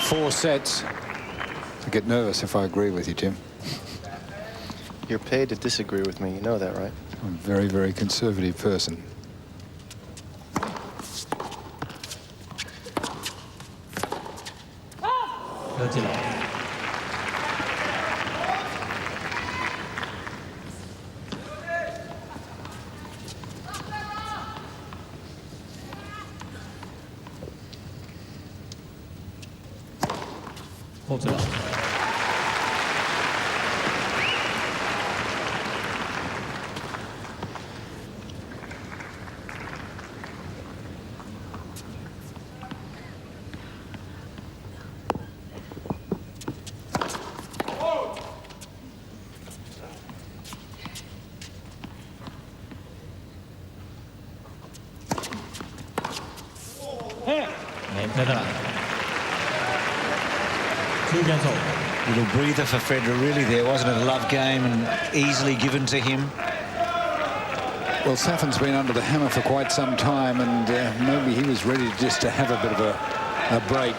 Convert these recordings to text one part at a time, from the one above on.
4 sets. I get nervous if I agree with you, Tim. You're paid to disagree with me. You know that, right? I'm a very, very conservative person. Holds it up. And Federer. 2 against all. Little breather for Federer, really, there, wasn't it? A love game and easily given to him. Well, Safin's been under the hammer for quite some time, and maybe he was ready just to have a bit of a break.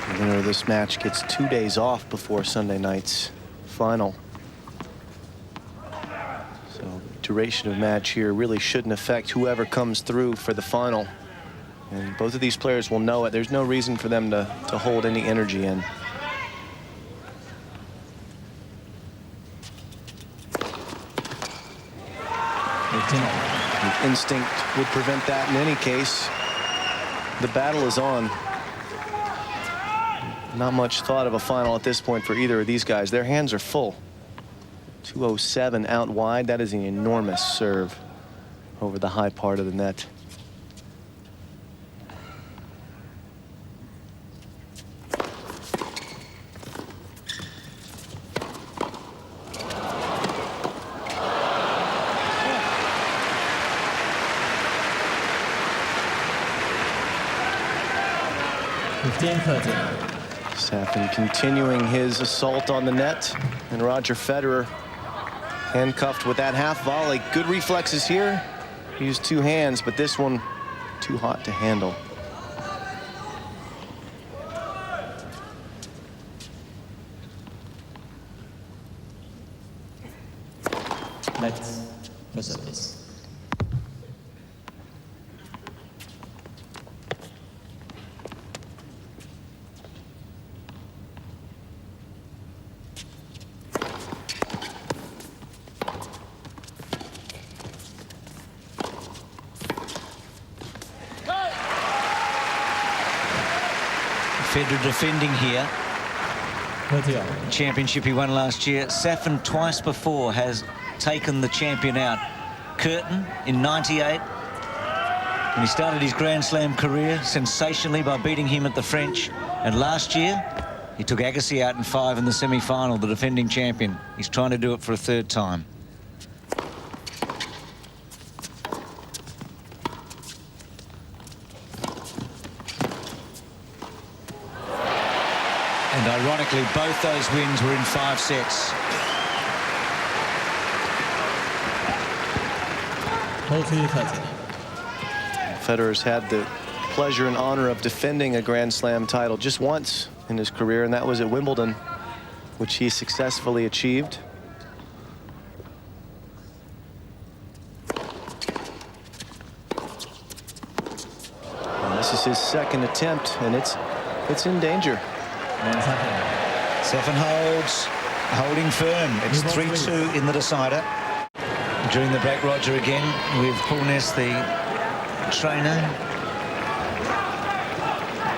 The winner of this match gets 2 days off before Sunday night's final. So duration of match here really shouldn't affect whoever comes through for the final. And both of these players will know it. There's no reason for them to hold any energy in. Instinct would prevent that in any case. The battle is on. Not much thought of a final at this point for either of these guys. Their hands are full. 207 out wide. That is an enormous serve over the high part of the net. Safin continuing his assault on the net, and Roger Federer handcuffed with that half volley. Good reflexes here. He used 2 hands, but this one too hot to handle. Let's reserve this. Federer defending here. Championship he won last year. Safin twice before has taken the champion out. Curtin in '98, when he started his Grand Slam career sensationally by beating him at the French. And last year, he took Agassi out in 5 in the semi-final, the defending champion. He's trying to do it for a 3rd time. And ironically, both those wins were in 5 sets. Federer's had the pleasure and honor of defending a Grand Slam title just once in his career, and that was at Wimbledon, which he successfully achieved. And this is his 2nd attempt, and it's in danger. Safin holds, holding firm. It's 3-2 in the decider. During the break, Roger again with Paul Ness, the trainer.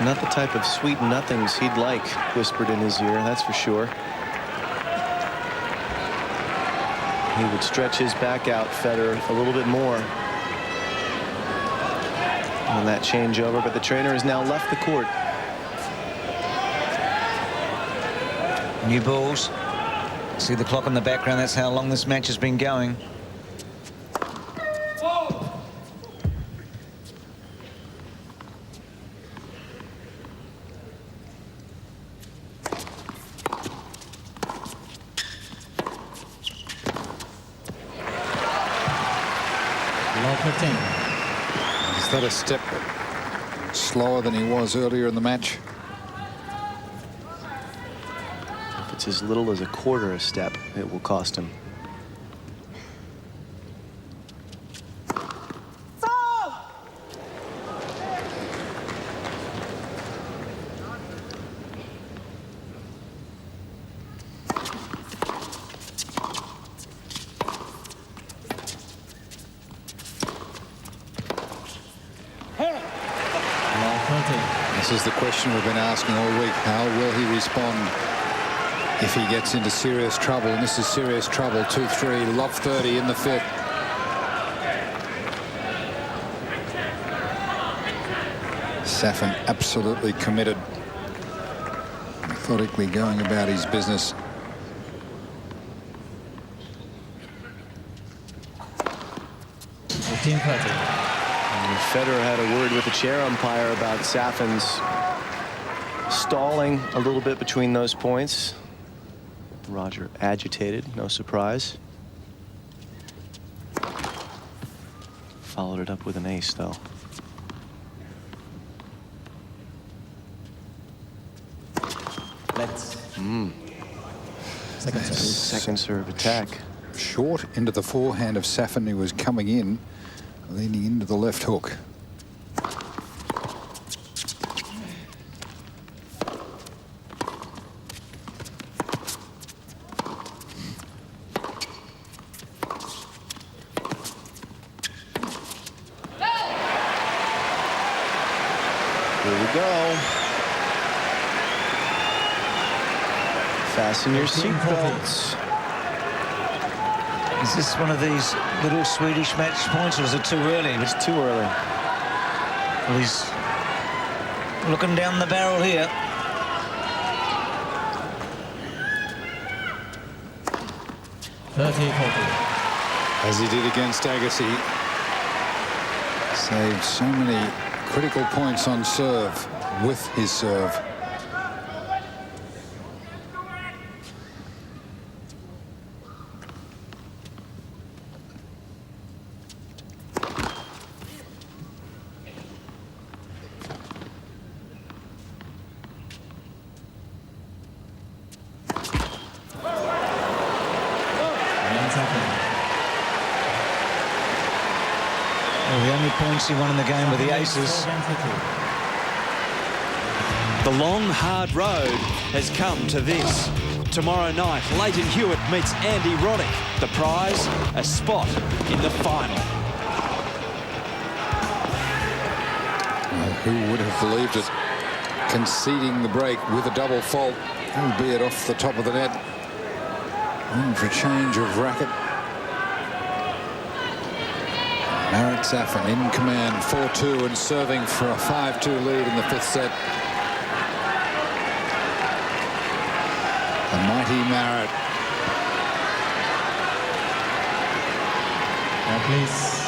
Not the type of sweet nothings he'd like whispered in his ear, that's for sure. he would stretch his back out, Federer, a little bit more on that changeover, but the trainer has now left the court. New balls. See the clock in the background. That's how long this match has been going. Is that a step slower than he was earlier in the match? If it's as little as a quarter a step, it will cost him. This is the question we've been asking all week. How will he respond if he gets into serious trouble? And this is serious trouble. 2-3, love 30 in the fifth. Safin absolutely committed, methodically going about his business. Federer had a word with the chair umpire about Safin's stalling a little bit between those points. Roger agitated, no surprise. Followed it up with an ace, though. Let's. Second serve attack. Short into the forehand of Safin, who was coming in, leaning into the left hook. Here we go. Fasten your seatbelts. Is this one of these little Swedish match points, or is it too early? It's too early. Well, he's looking down the barrel here. As he did against Agassi. Saved so many critical points on serve with his serve. Well, the only points he won in the game were the aces. The long, hard road has come to this. Tomorrow night, Leighton Hewitt meets Andy Roddick. The prize, a spot in the final. Well, who would have believed it? Conceding the break with a double fault, albeit off the top of the net. Room for a change of racket. Marat Safin in command, 4-2, and serving for a 5-2 lead in the fifth set. The mighty Marat. Now, please.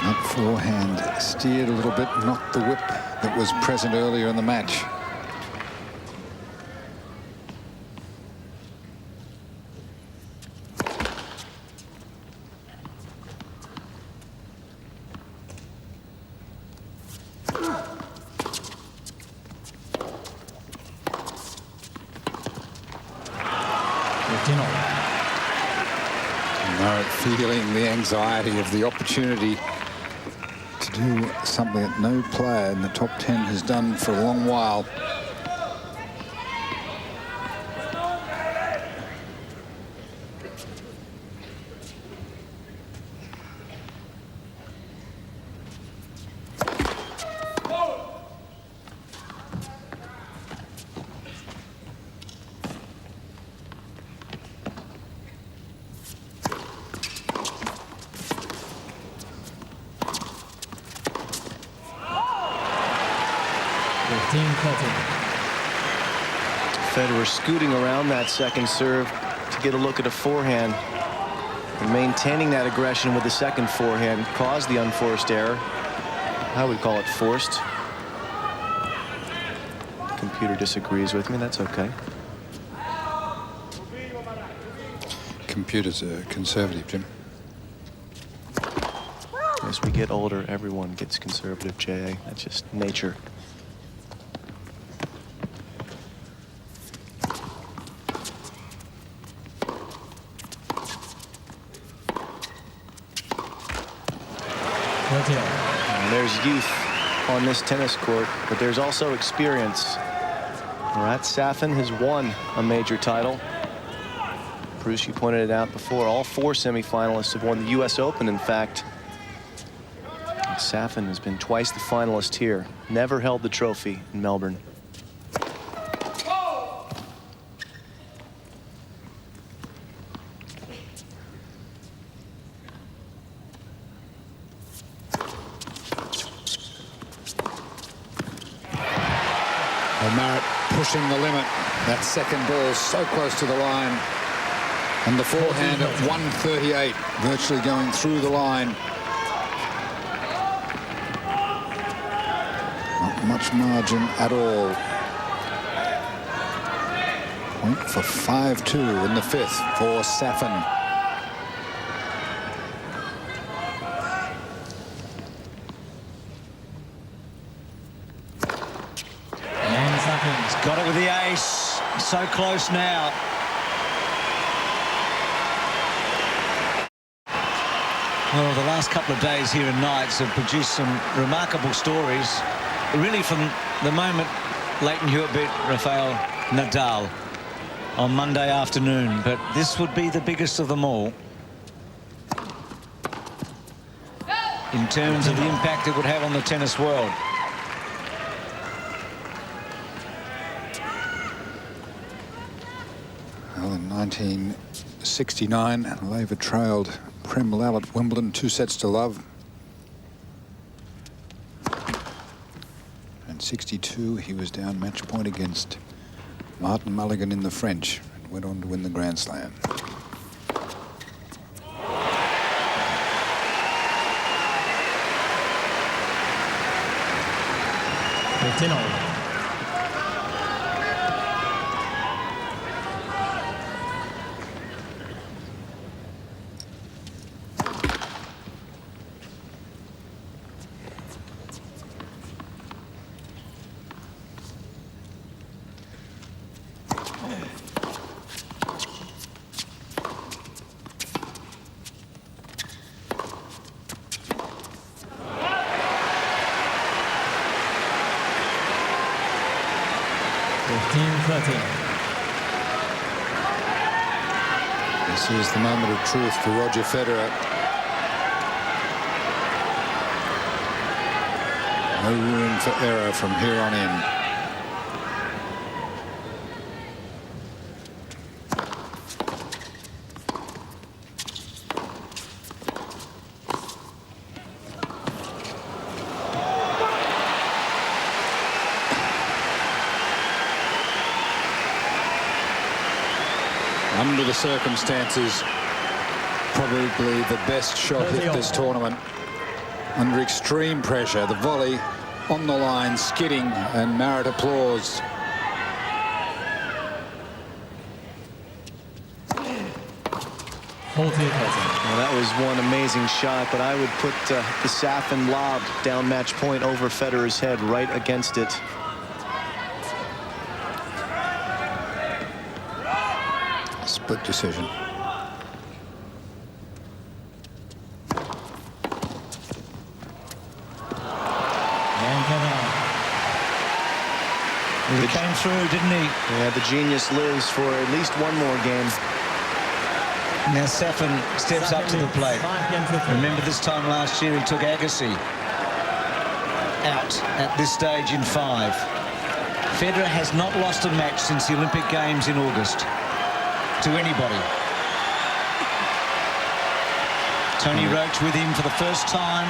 That forehand steered a little bit, not the whip that was present earlier in the match. Marat feeling the anxiety of the opportunity to do something that no player in the top 10 has done for a long while. 15-13. Federer scooting around that second serve to get a look at a forehand. And maintaining that aggression with the second forehand caused the unforced error. I would call it forced. The computer disagrees with me. That's okay. Computers are conservative, Jim. As we get older, everyone gets conservative, J.A. That's just nature. And there's youth on this tennis court, but there's also experience. Marat Safin has won a major title. Bruce, you pointed it out before, all 4 semifinalists have won the U.S. Open, in fact. And Safin has been twice the finalist here, never held the trophy in Melbourne. Marat pushing the limit. That second ball so close to the line. And the forehand at 138, virtually going through the line. Not much margin at all. Point for 5-2 in the 5th for Safin. He's got it with the ace. So close now. Well, the last couple of days here in Knights have produced some remarkable stories. Really from the moment Leighton Hewitt beat Rafael Nadal on Monday afternoon. But this would be the biggest of them all. In terms of the impact it would have on the tennis world. Well, in 1969, Laver trailed Prem Lal at Wimbledon 2-0. And 62, he was down match point against Martin Mulligan in the French and went on to win the Grand Slam. This is the moment of truth for Roger Federer. No room for error from here on in. Under the circumstances, probably the best shot hit this tournament. Under extreme pressure, the volley on the line, skidding, and Marat applause. Well, that was one amazing shot, but I would put the Safin lob down match point over Federer's head, right against it. Split decision. He came through, didn't he? Yeah, the genius lives for at least one more game. Now Safin steps up to the plate. Remember this time last year he took Agassi out at this stage in 5. Federer has not lost a match since the Olympic Games in August to anybody. Tony Roach with him for the first time.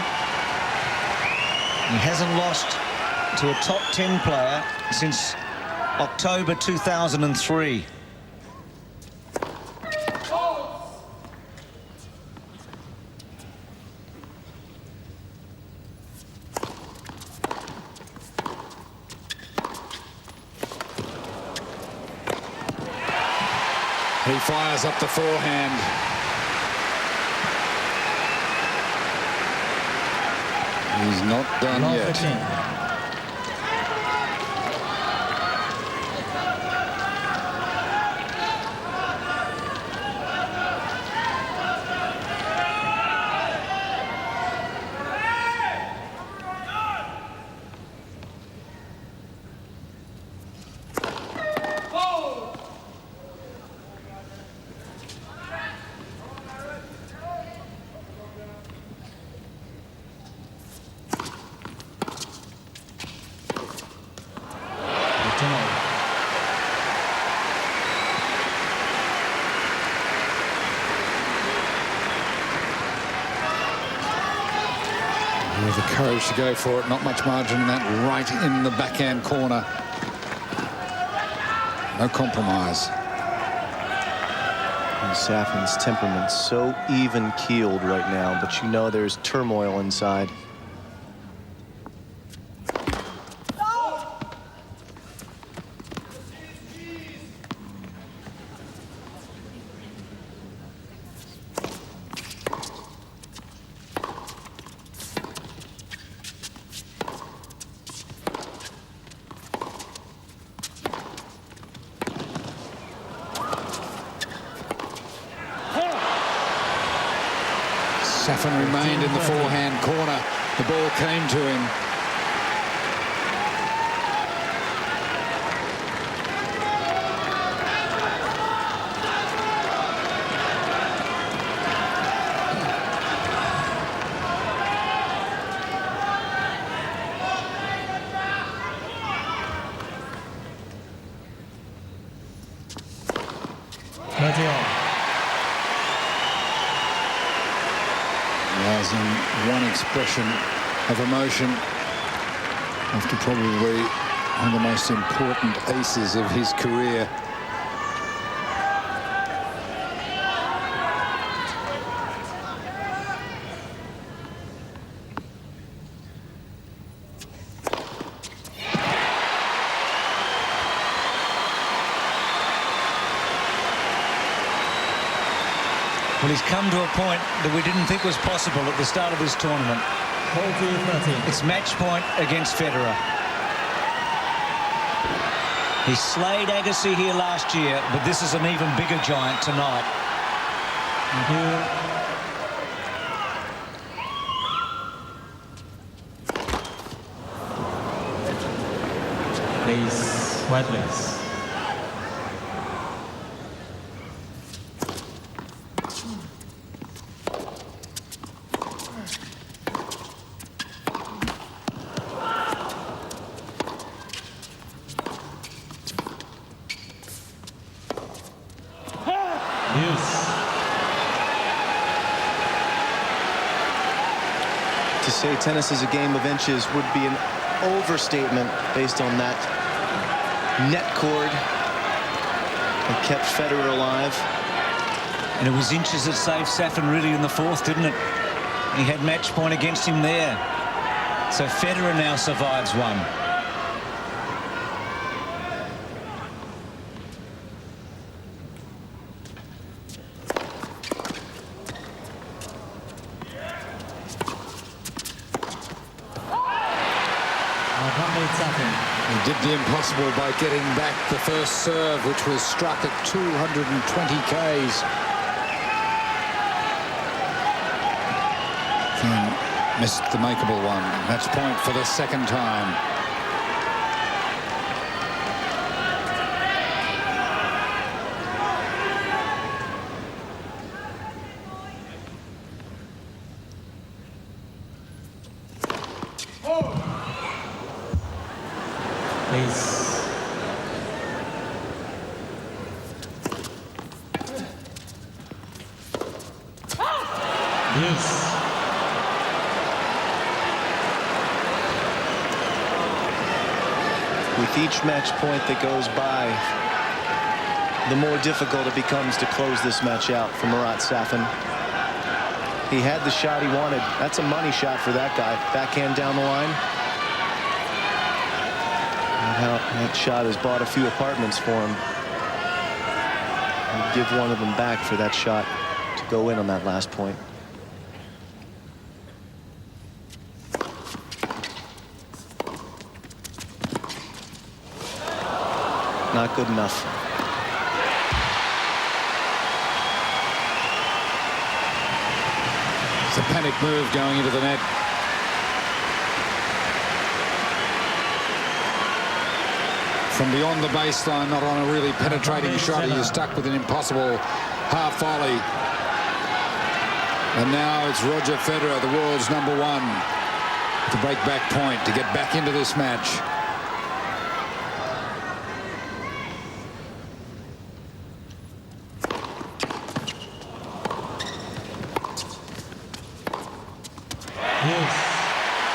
He hasn't lost to a top 10 player since October 2003. He fires up the forehand. He's not done Love yet. 15. With the courage to go for it, not much margin in that, right in the backhand corner. No compromise. And Safin's temperament so even-keeled right now, but you know there's turmoil inside. Safin remained in the forehand corner. The ball came to him. Allows him one expression of emotion after probably one of the most important aces of his career. Well, he's come to a point that we didn't think was possible at the start of this tournament. 40-13. It's match point against Federer. He slayed Agassi here last year, but this is an even bigger giant tonight. Thank you. Please, white please. To say tennis is a game of inches would be an overstatement based on that net cord that kept Federer alive. And it was inches that saved Safin really in the fourth, didn't it? He had match point against him there. So Federer now survives one. He did the impossible by getting back the first serve, which was struck at 220 Ks. Then missed the makeable one. Match point for the second time. Please. Yes. With each match point that goes by, the more difficult it becomes to close this match out for Marat Safin. He had the shot he wanted. That's a money shot for that guy. Backhand down the line. And how that shot has bought a few apartments for him. He'd give one of them back for that shot to go in on that last point. Not good enough. It's a panic move going into the net. From beyond the baseline, not on a really penetrating shot. He is stuck with an impossible half volley. And now it's Roger Federer, the world's #1, to break back point, to get back into this match.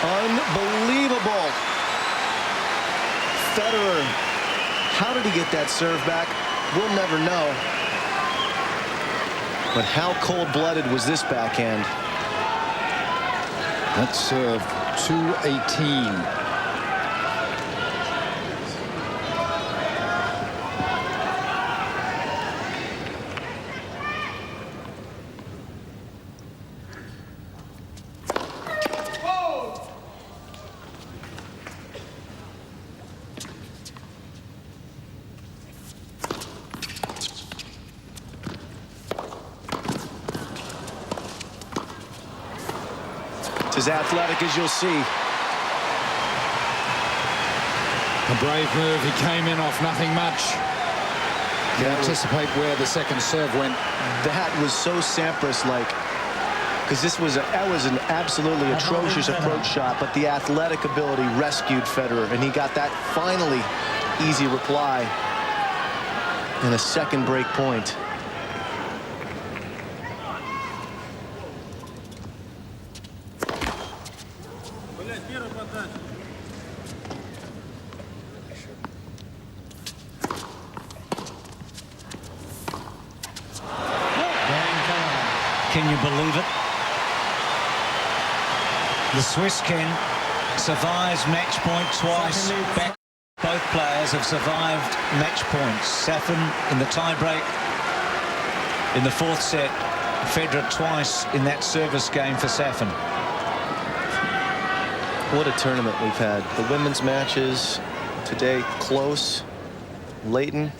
Unbelievable. Federer, how did he get that serve back? We'll never know. But how cold-blooded was this backhand? That's serve 218. As athletic as you'll see. A brave move. He came in off nothing much. You anticipate where the second serve went. That was so Sampras-like, because that was an absolutely atrocious approach shot, but the athletic ability rescued Federer, and he got that finally easy reply in a second break point. Can you believe it? The Swiss can survives match point twice. Both players have survived match points. Safin in the tie-break in the 4th set. Federer twice in that service game for Safin. What a tournament we've had. The women's matches today close. Leighton.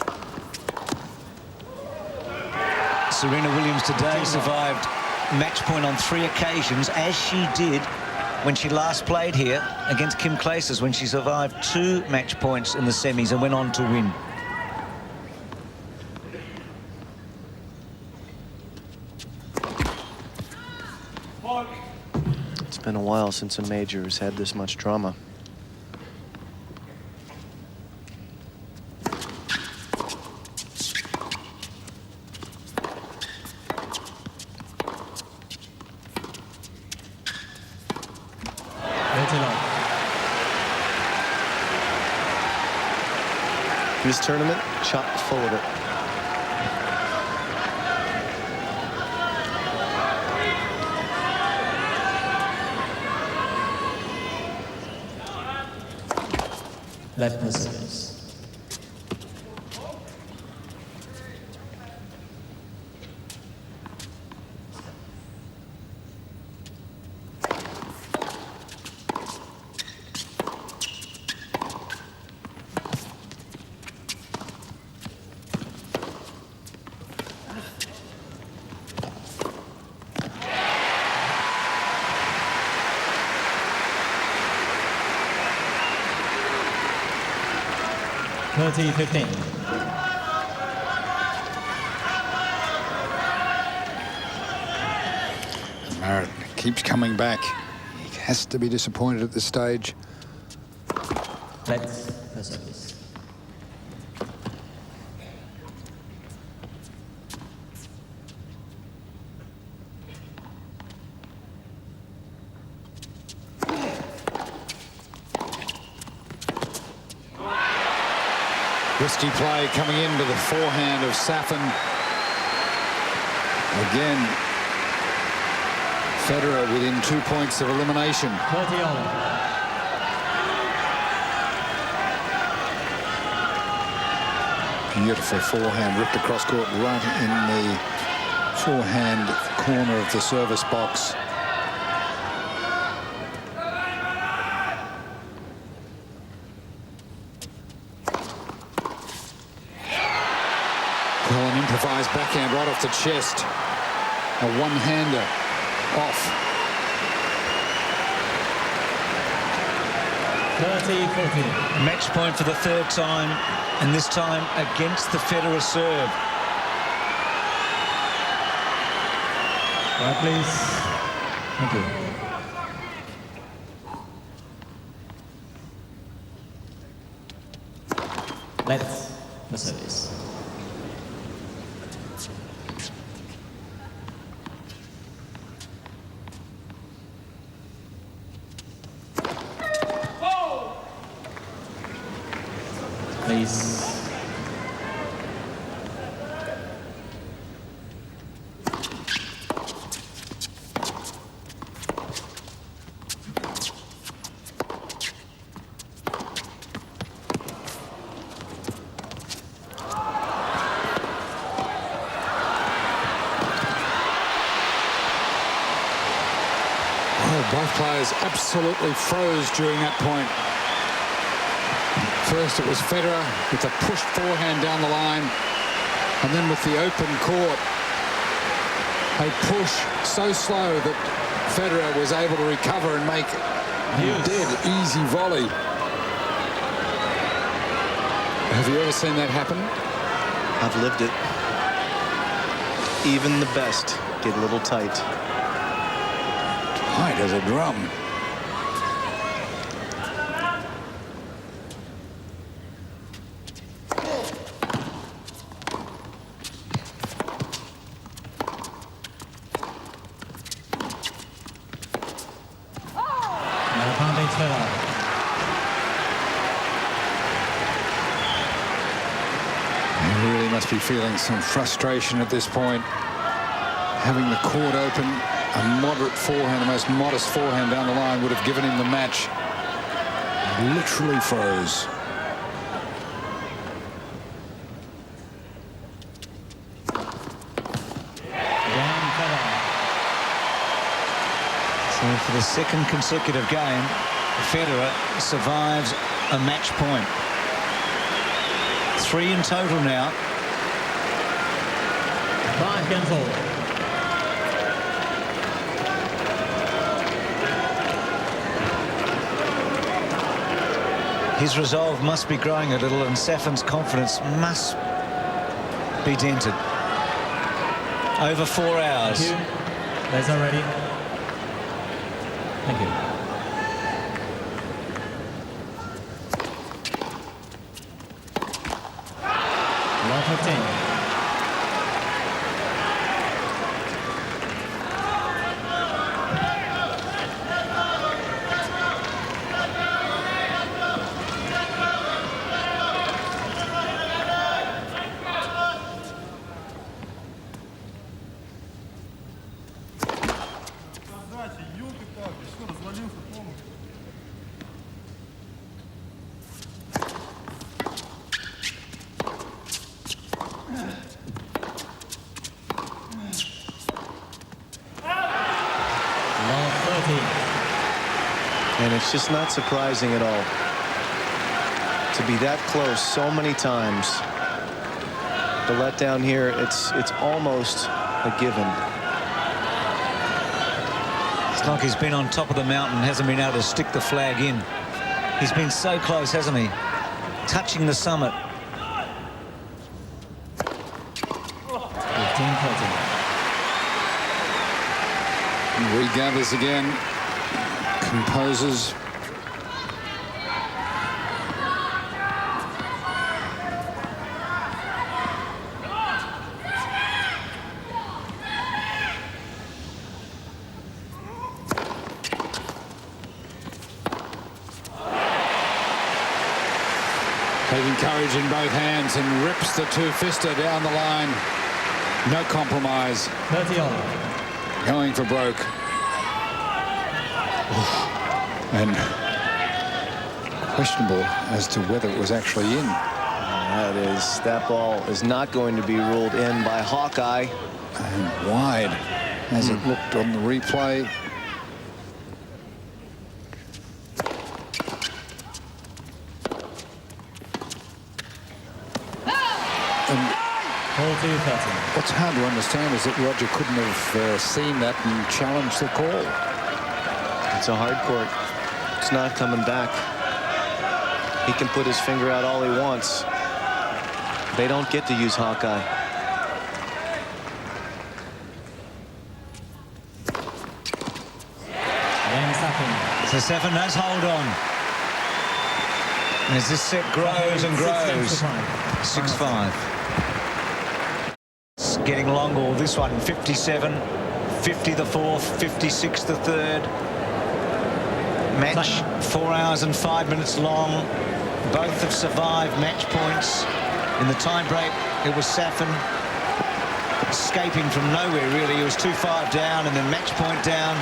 Serena Williams today survived match point on 3 occasions, as she did when she last played here against Kim Clijsters, when she survived 2 match points in the semis and went on to win. It's been a while since a major has had this much drama. This tournament, chock full of it. Left service. .30-15. Marat keeps coming back. He has to be disappointed at this stage. Let's service. Risky play coming into the forehand of Safin. Again, Federer within 2 points of elimination. 30 all. Beautiful forehand ripped across court right in the forehand corner of the service box. Well, an improvised backhand right off the chest. A one-hander off. 30-14. Match point for the third time, and this time against the Federer serve. Right, please. Thank you. Let's the service. Please. Both players absolutely froze during that point. First it was Federer with a pushed forehand down the line, and then with the open court, a push so slow that Federer was able to recover and make a dead easy volley. Have you ever seen that happen? I've lived it. Even the best get a little tight. Tight as a drum. He really must be feeling some frustration at this point. Having the court open, a moderate forehand, the most modest forehand down the line would have given him the match. Literally froze. So for the second consecutive game, Federer survives a match point. 3 in total now. 5 cancelled. His resolve must be growing a little, and Safin's confidence must be dented. Over 4 hours. Thank you. That's already. Thank you. Long 15. And it's just not surprising at all to be that close so many times. The letdown here, it's almost a given. It's like he's been on top of the mountain, hasn't been able to stick the flag in. He's been so close, hasn't he? Touching the summit. 15-14. Regathers again. Composes. Taking courage in both hands and rips the two-fister down the line. No compromise. 30 all. Going for broke. And questionable as to whether it was actually in. That ball is not going to be ruled in by Hawkeye. And wide as it looked on the replay. What's hard to understand is that Roger couldn't have seen that and challenged the call. It's a hard court. It's not coming back. He can put his finger out all he wants. They don't get to use Hawkeye. So Safin has hold on. As this set grows and grows. 6-5. It's getting longer. This one, 57, 50 the fourth, 56 the third. Match 4 hours and 5 minutes long. Both have survived match points. In the tie break, it was Safin escaping from nowhere, really. He was 2-5 down and then match point down.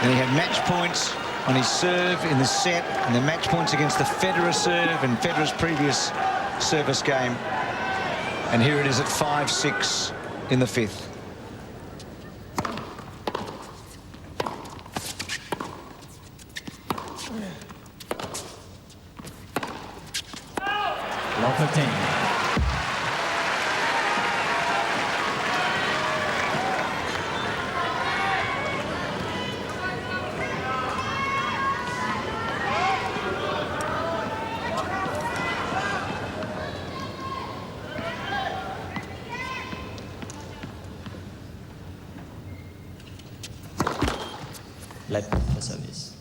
And he had match points on his serve in the set, and then match points against the Federer serve in Federer's previous service game. And here it is at 5-6 in the fifth. Love 15. Let the service.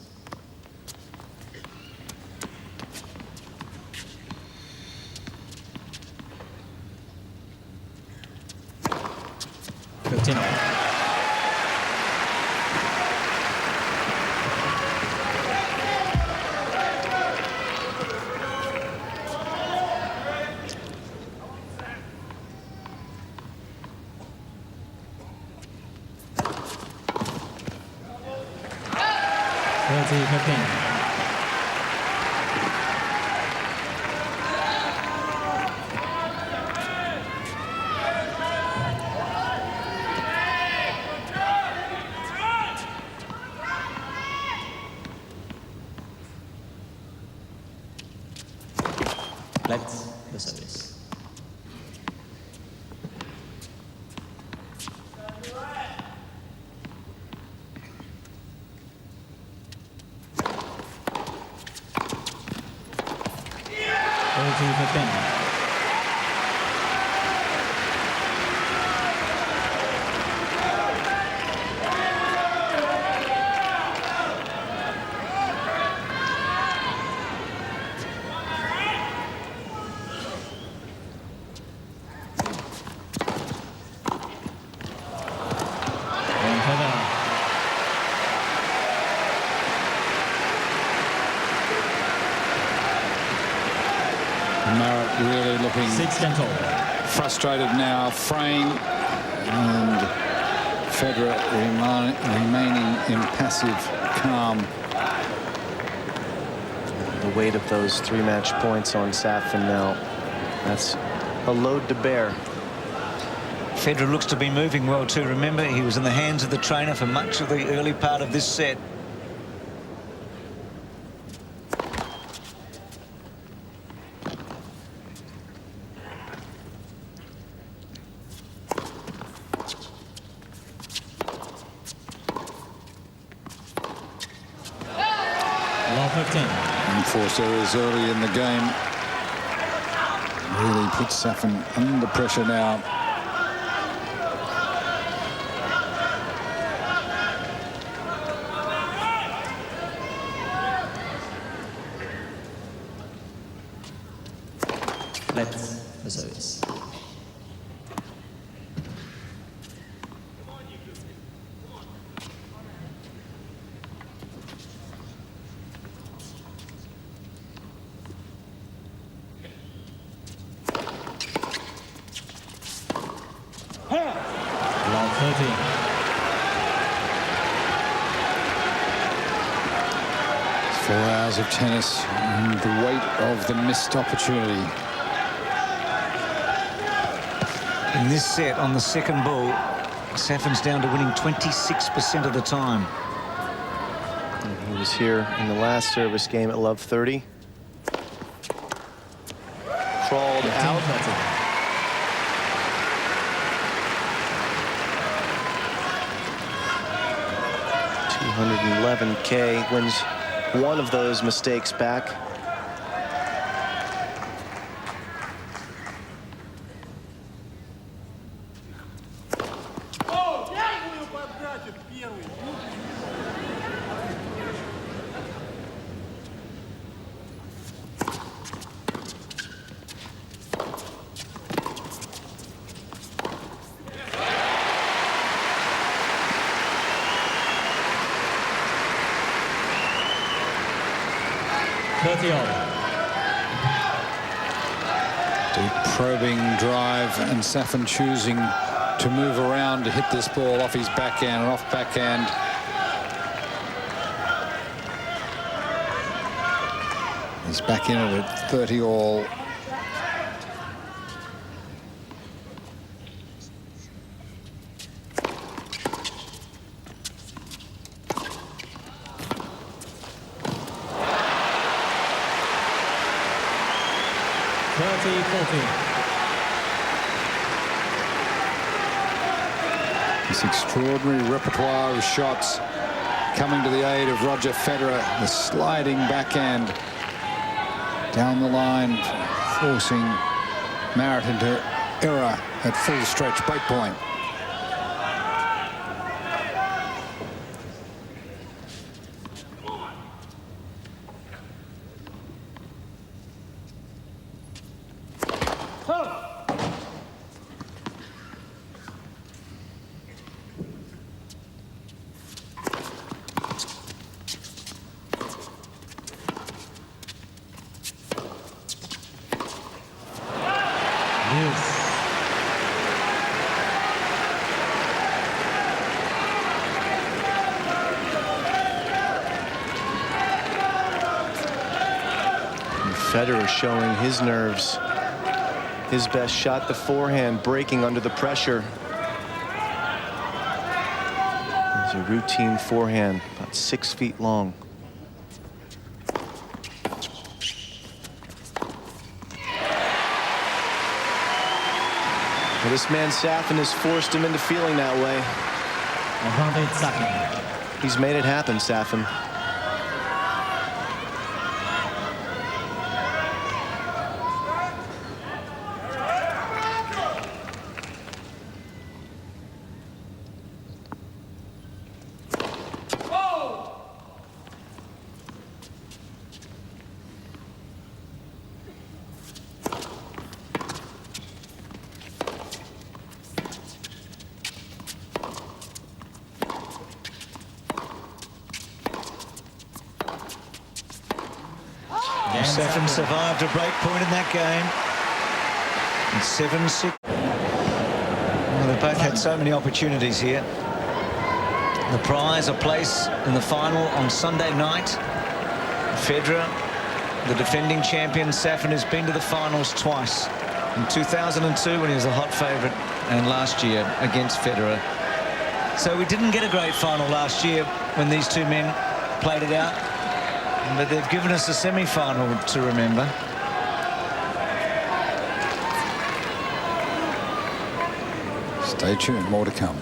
Let's the service. Marat really looking frustrated now, fraying, and Federer remaining impassive, calm. The weight of those 3 match points on Safin now. That's a load to bear. Federer looks to be moving well too. Remember, he was in the hands of the trainer for much of the early part of this set. Enforced errors early in the game. Really puts Safin under pressure now. Let's the service. hours of tennis and the weight of the missed opportunity. In this set, on the second ball, Safin's down to winning 26% of the time. And he was here in the last service game at love 30. Crawled out. 211K wins one of those mistakes back. Deep probing drive, and Safin choosing to move around to hit this ball off his backhand and off backhand. He's back in it at 30 all. This extraordinary repertoire of shots coming to the aid of Roger Federer. The sliding backhand down the line, forcing Marat into error at full stretch break point. Federer showing his nerves. His best shot, the forehand, breaking under the pressure. It's a routine forehand, about 6 feet long. Well, this man Safin has forced him into feeling that way. He's made it happen, Safin. Safin survived a break point in that game. And 7-6. Well, they've both had so many opportunities here. The prize, a place in the final on Sunday night. Federer, the defending champion. Safin has been to the finals twice. In 2002 when he was a hot favourite, and last year against Federer. So we didn't get a great final last year when these two men played it out. But they've given us a semi-final to remember. Stay tuned, more to come.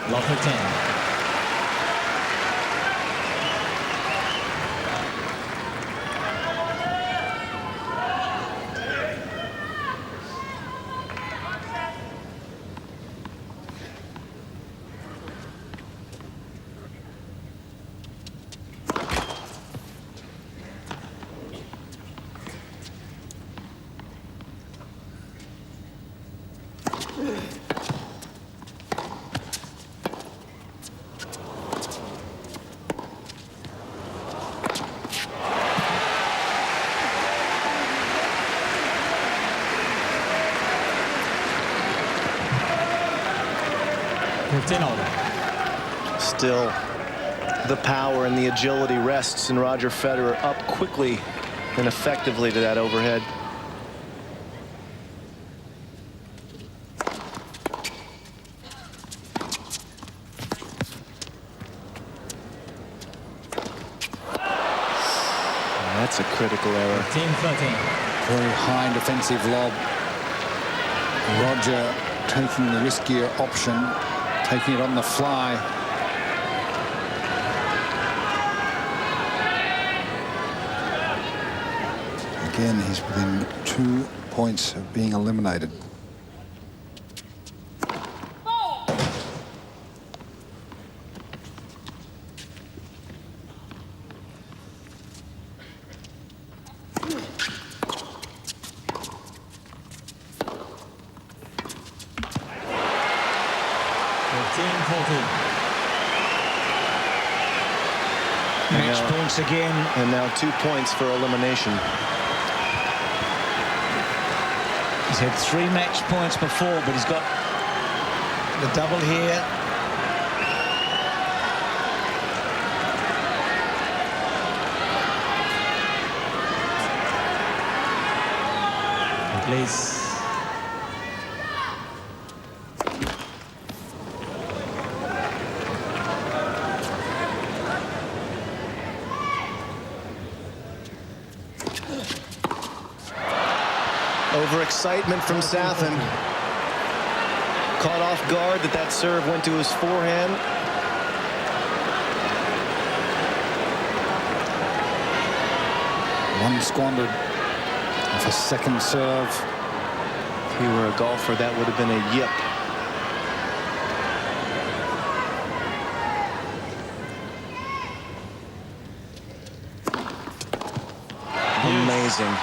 Love for 10. 15 all. Still, the power and the agility rests in Roger Federer, up quickly and effectively to that overhead. That's a critical error. 15-13. Very high defensive lob. Roger taking the riskier option, taking it on the fly. Again, he's within 2 points of being eliminated. Match points again. And now 2 points for elimination. He's had 3 match points before, but he's got the double here. Please. Overexcitement from Safin. Caught off guard that serve went to his forehand. One squandered off a second serve. If he were a golfer, that would have been a yip. Amazing.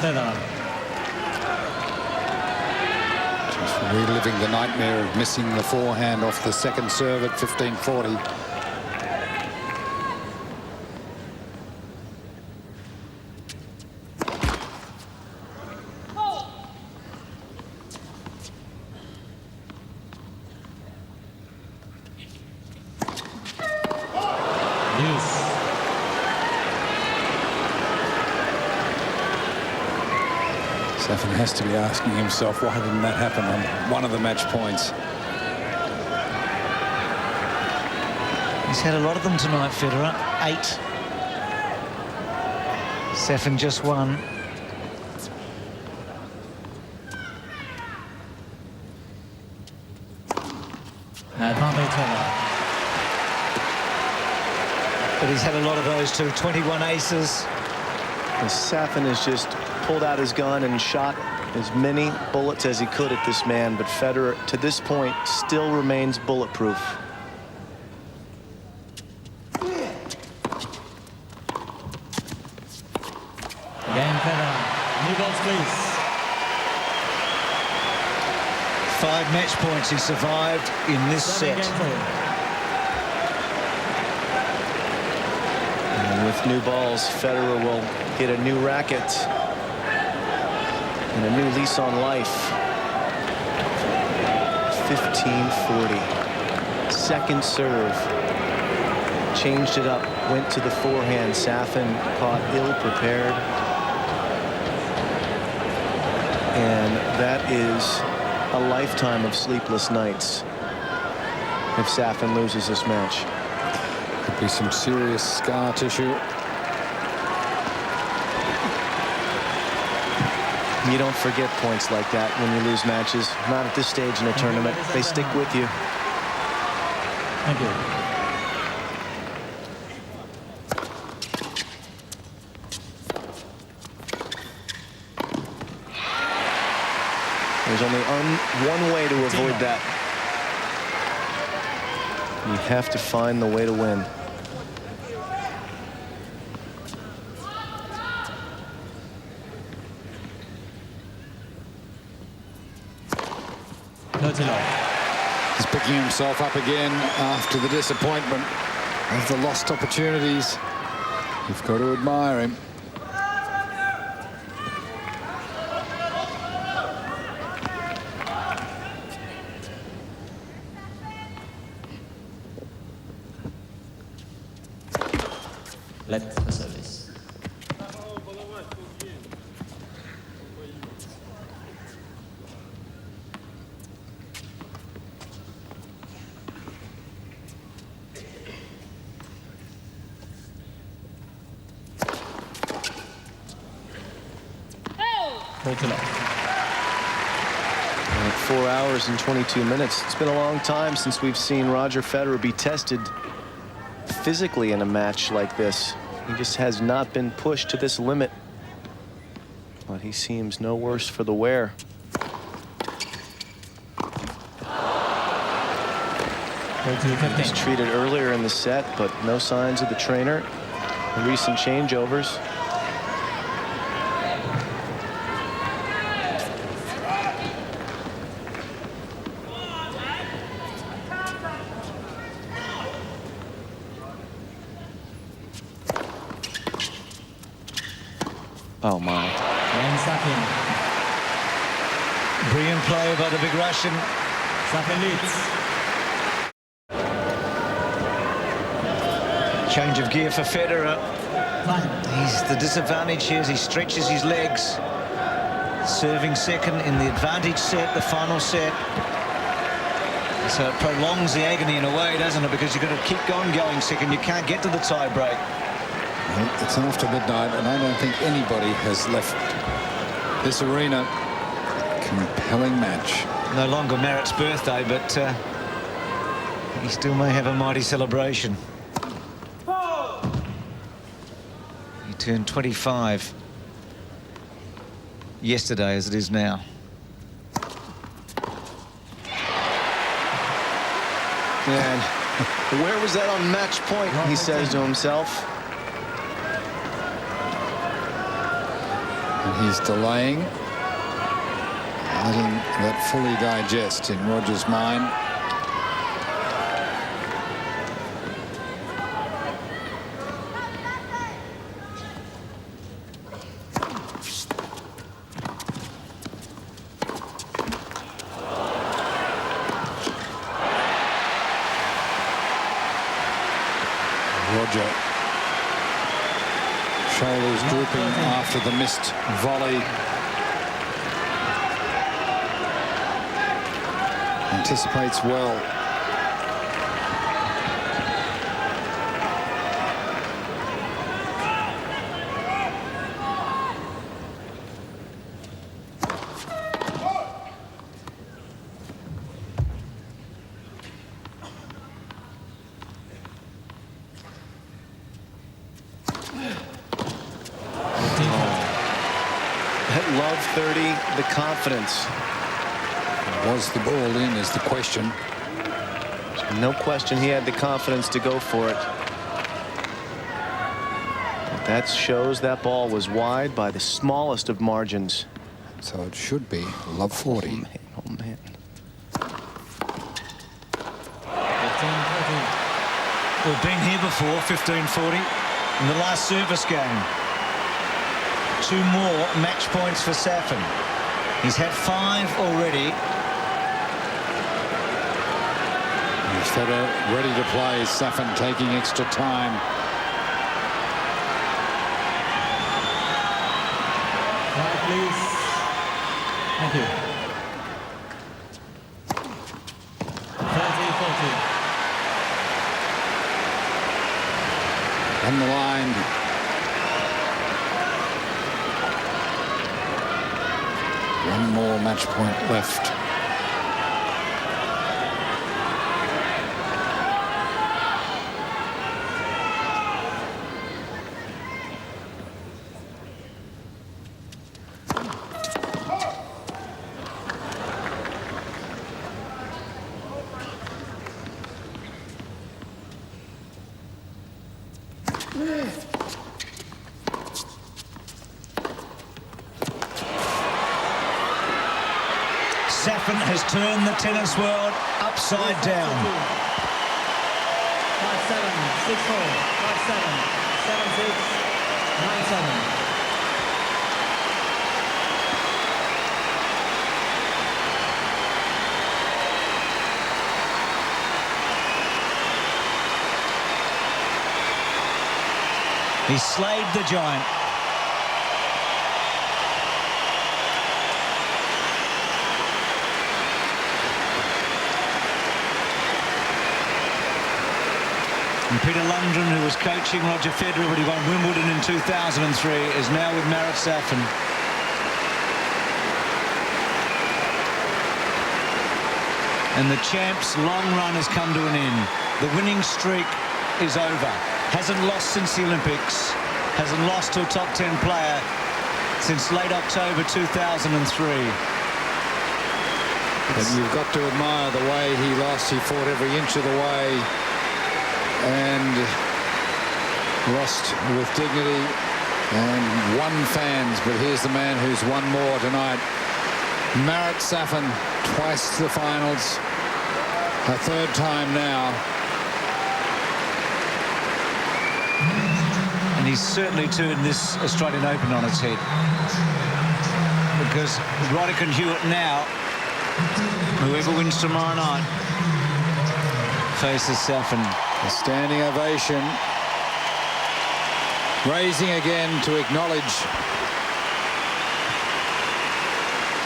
Federer. Just reliving the nightmare of missing the forehand off the second serve at 15-40. Safin has to be asking himself, why didn't that happen on one of the match points? He's had a lot of them tonight, Federer. 8. Safin just 1. But he's had a lot of those too. 21 aces. And Safin has just pulled out his gun and shot as many bullets as he could at this man, but Federer, to this point, still remains bulletproof. Game Federer. New balls, please. 5 match points he survived in this set. And with new balls, Federer will get a new racket and a new lease on life. 15-40. Second serve. Changed it up. Went to the forehand. Safin caught ill-prepared. And that is a lifetime of sleepless nights if Safin loses this match. Could be some serious scar tissue. You don't forget points like that when you lose matches. Not at this stage in a tournament. They stick with you. Thank you. There's only one way to avoid that. You have to find the way to win. He's picking himself up again after the disappointment of the lost opportunities. You've got to admire him. Let the service. Like 4 hours and 22 minutes. It's been a long time since we've seen Roger Federer be tested physically in a match like this. He just has not been pushed to this limit. But he seems no worse for the wear. He was treated earlier in the set, but no signs of the trainer. The recent changeovers. Oh my. And Safin. Brilliant play by the big Russian. Safin leads. Change of gear for Federer. Fine. He's the disadvantage here as he stretches his legs. Serving second in the advantage set, the final set. So it prolongs the agony in a way, doesn't it? Because you've got to keep on going second. You can't get to the tie break. Well, it's after midnight, and I don't think anybody has left this arena. Compelling match. No longer Marat's birthday, but he still may have a mighty celebration. He turned 25 yesterday, as it is now. And where was that on match point, he says to himself. And he's delaying, letting that fully digest in Roger's mind. Roger, shoulders drooping after the missed volley. Anticipates well. At love 30, the confidence. Was the ball in is the question. No question he had the confidence to go for it. But that shows that ball was wide by the smallest of margins. So it should be love 40. Oh man, oh man. 15-40. We've been here before, 15-40, in the last service game. 2 more match points for Safin. He's had 5 already. Federer ready to play. Safin taking extra time. Right, please. Thank you. 30-40. On the line. One more match point left. Safin has turned the tennis world upside down. 5-7, 6-4, 5-7, 7-6, 9-7. He slayed the giant. And Peter Lundgren, who was coaching Roger Federer when he won Wimbledon in 2003, is now with Marat Safin. And the champ's long run has come to an end. The winning streak is over. Hasn't lost since the Olympics. Hasn't lost to a top 10 player since late October 2003. But you've got to admire the way he lost. He fought every inch of the way and lost with dignity and won fans. But here's the man who's won more tonight. Marat Safin, twice to the finals, a third time now. And he's certainly turned this Australian Open on its head. Because Roddick and Hewitt now, whoever wins tomorrow night, faces Safin. A standing ovation. Raising again to acknowledge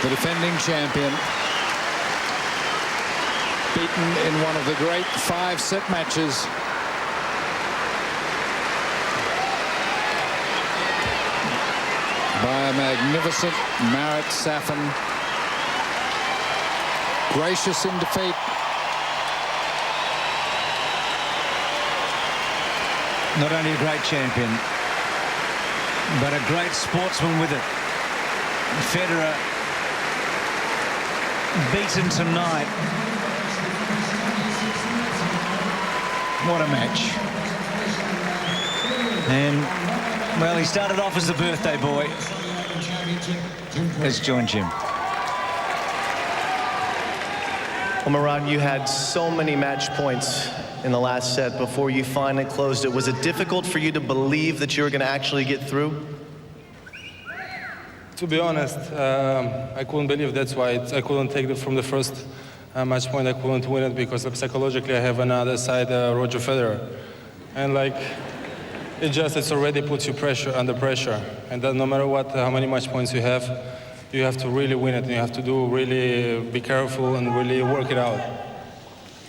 the defending champion. Beaten in one of the great 5-set matches. By a magnificent Marat Safin. Gracious in defeat. Not only a great champion, but a great sportsman with it. Federer beaten tonight. What a match. And, well, he started off as the birthday boy. Let's join Jim. Well, Marat, you had so many match points in the last set before you finally closed it. Was it difficult for you to believe that you were going to actually get through? To be honest, I couldn't believe. That's why I couldn't take it from the first match point. I couldn't win it because psychologically I have another side, Roger Federer. And like, it's already puts you under pressure. And that no matter what, how many match points you have to really win it. And you have to really be careful and really work it out.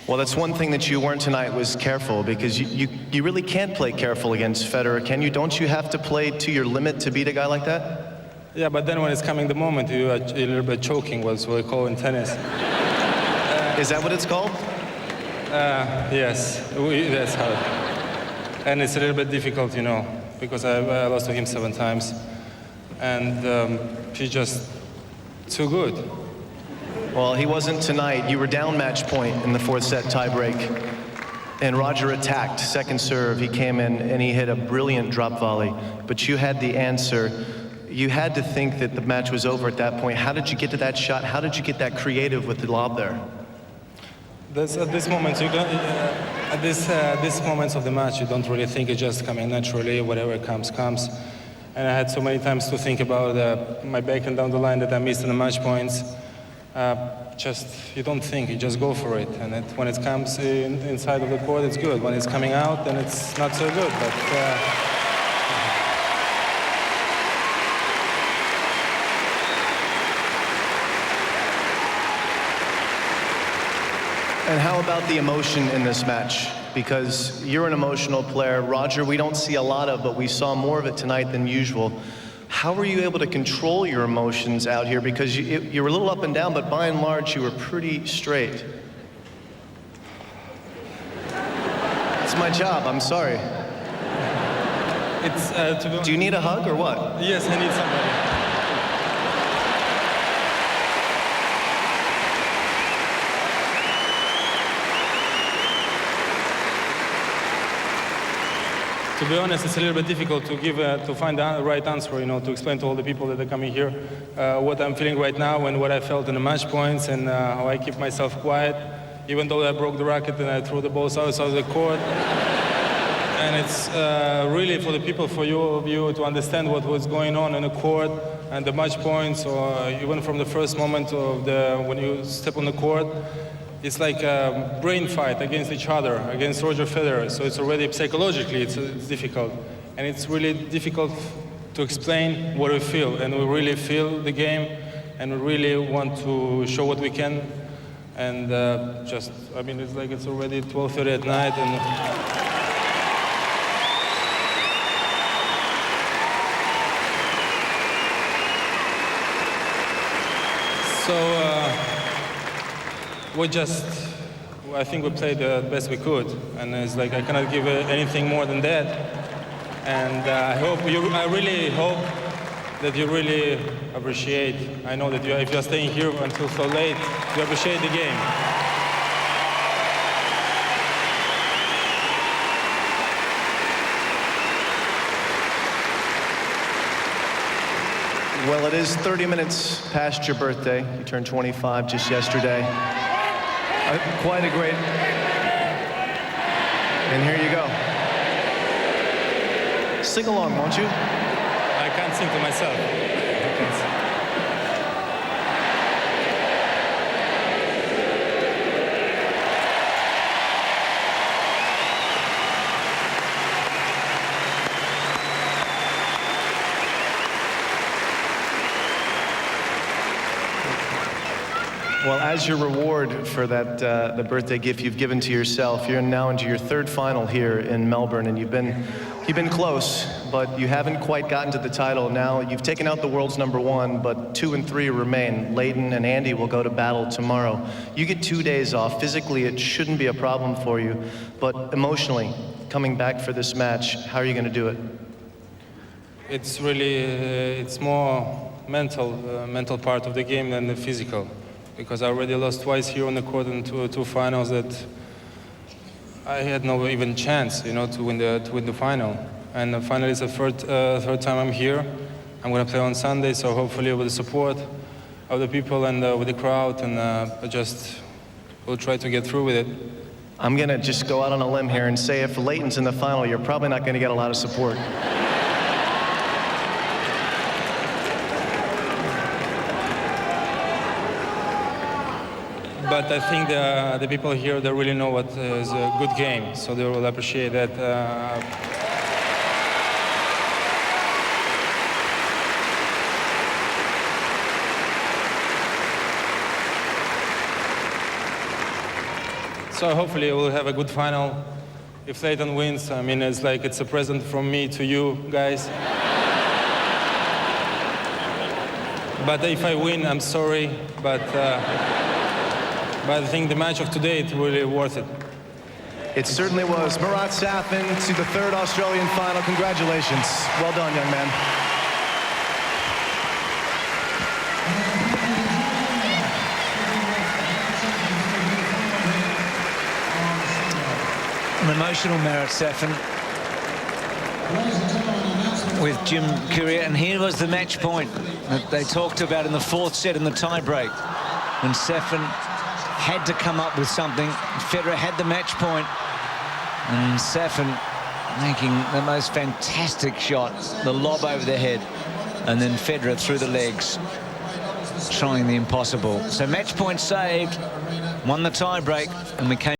Well, that's one thing that you weren't tonight, was careful, because you really can't play careful against Federer, can you? Don't you have to play to your limit to beat a guy like that? Yeah, but then when it's coming the moment, you are a little bit choking, what's what we call in tennis. Is that what it's called? Yes, that's how. And it's a little bit difficult, you know, because I lost to him 7 times. And he's just too good. Well, he wasn't tonight. You were down match point in the 4th set tiebreak. And Roger attacked, second serve. He came in and he hit a brilliant drop volley. But you had the answer. You had to think that the match was over at that point. How did you get to that shot? How did you get that creative with the lob there? At this moment, at this moments of the match, you don't really think. It's just coming naturally. Whatever comes, comes. And I had so many times to think about my backhand down the line that I missed in the match points. You don't think, you just go for it. And when it comes inside of the court, it's good. When it's coming out, then it's not so good. But And how about the emotion in this match? Because you're an emotional player. Roger, we don't see a lot of, but we saw more of it tonight than usual. How were you able to control your emotions out here? Because you were a little up and down, but by and large, you were pretty straight. It's my job, I'm sorry. Do you need a hug or what? Yes, I need somebody. To be honest, it's a little bit difficult to to find the right answer, you know, to explain to all the people that are coming here what I'm feeling right now and what I felt in the match points and how I keep myself quiet, even though I broke the racket and I threw the balls outside of the court. And it's really for the people, for you to understand what was going on in the court and the match points, or even from the first moment of when you step on the court. It's like a brain fight against each other, against Roger Federer. So it's already psychologically it's difficult, and it's really difficult to explain what we feel. And we really feel the game, and we really want to show what we can. And I mean, it's like it's already 12:30 at night, and. So I think we played the best we could, and it's like I cannot give anything more than that. And I really hope that you really appreciate. I know that if you're staying here until so late, you appreciate the game. Well, it is 30 minutes past your birthday. You turned 25 just yesterday. Quite a great... And here you go. Sing along, won't you? I can't sing to myself. Well, as your reward for that the birthday gift you've given to yourself, you're now into your third final here in Melbourne, and you've been close, but you haven't quite gotten to the title. Now you've taken out the world's #1, but 2 and 3 remain. Leighton and Andy will go to battle tomorrow. You get 2 days off. Physically, it shouldn't be a problem for you, but emotionally, coming back for this match, how are you going to do it? It's really it's more mental part of the game than the physical. Because I already lost twice here on the court in two finals that I had no even chance, you know, to win the final. And the final is the third time I'm here. I'm going to play on Sunday, so hopefully with the support of the people and with the crowd, and we'll try to get through with it. I'm going to just go out on a limb here and say if Leighton's in the final, you're probably not going to get a lot of support. But I think the people here, they really know what is a good game, so they will appreciate that. So hopefully we'll have a good final. If Leighton wins, I mean, it's like it's a present from me to you guys. But if I win, I'm sorry, but I think the match of today is really worth it. It certainly was. Marat Safin to the third Australian final. Congratulations. Well done, young man. An emotional Marat Safin with Jim Courier, and here was the match point that they talked about in the fourth set in the tie-break. And Safin had to come up with something. Federer had the match point, and Safin making the most fantastic shot, the lob over the head, and then Federer through the legs, trying the impossible. So match point saved, won the tie-break, and we came